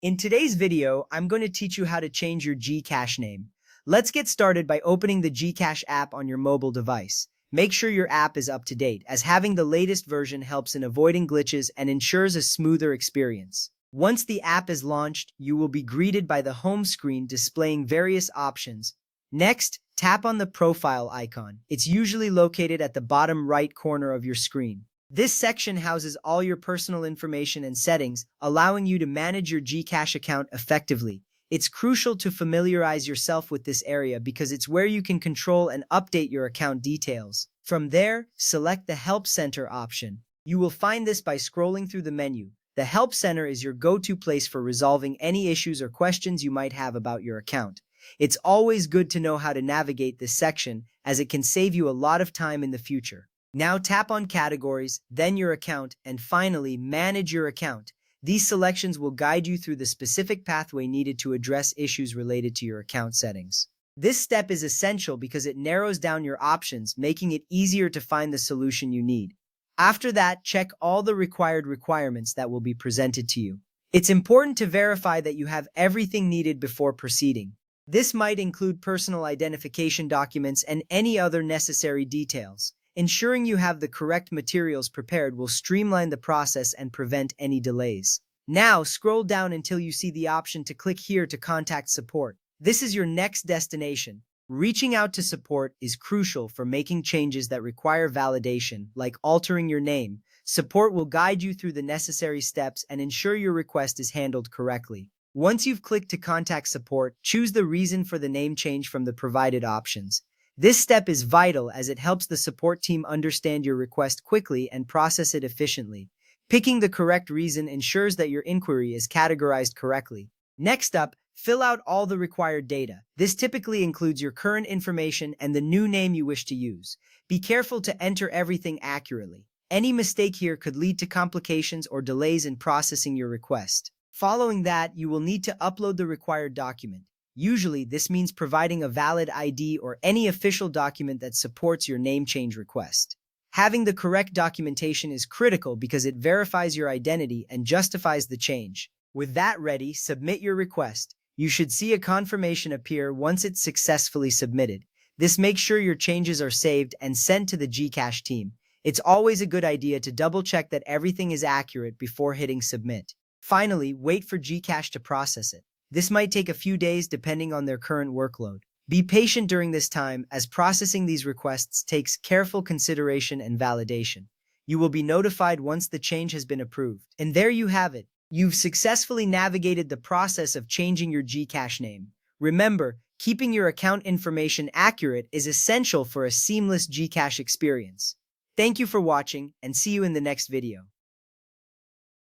In today's video, I'm going to teach you how to change your Gcash name. Let's get started by opening the Gcash app on your mobile device. Make sure your app is up to date, as having the latest version helps in avoiding glitches and ensures a smoother experience. Once the app is launched, you will be greeted by the home screen displaying various options. Next, tap on the profile icon. It's usually located at the bottom right corner of your screen. This section houses all your personal information and settings, allowing you to manage your Gcash account effectively. It's crucial to familiarize yourself with this area because it's where you can control and update your account details. From there, select the Help Center option. You will find this by scrolling through the menu. The Help Center is your go-to place for resolving any issues or questions you might have about your account. It's always good to know how to navigate this section, as it can save you a lot of time in the future. Now tap on Categories, then Your Account, and finally Manage Your Account. These selections will guide you through the specific pathway needed to address issues related to your account settings. This step is essential because it narrows down your options, making it easier to find the solution you need. After that, check all the required requirements that will be presented to you. It's important to verify that you have everything needed before proceeding. This might include personal identification documents and any other necessary details. Ensuring you have the correct materials prepared will streamline the process and prevent any delays. Now, scroll down until you see the option to click here to contact support. This is your next destination. Reaching out to support is crucial for making changes that require validation, like altering your name. Support will guide you through the necessary steps and ensure your request is handled correctly. Once you've clicked to contact support, choose the reason for the name change from the provided options. This step is vital as it helps the support team understand your request quickly and process it efficiently. Picking the correct reason ensures that your inquiry is categorized correctly. Next up, fill out all the required data. This typically includes your current information and the new name you wish to use. Be careful to enter everything accurately. Any mistake here could lead to complications or delays in processing your request. Following that, you will need to upload the required document. Usually, this means providing a valid ID or any official document that supports your name change request. Having the correct documentation is critical because it verifies your identity and justifies the change. With that ready, submit your request. You should see a confirmation appear once it's successfully submitted. This makes sure your changes are saved and sent to the Gcash team. It's always a good idea to double-check that everything is accurate before hitting submit. Finally, wait for Gcash to process it. This might take a few days depending on their current workload. Be patient during this time, as processing these requests takes careful consideration and validation. You will be notified once the change has been approved. And there you have it. You've successfully navigated the process of changing your Gcash name. Remember, keeping your account information accurate is essential for a seamless Gcash experience. Thank you for watching, and see you in the next video.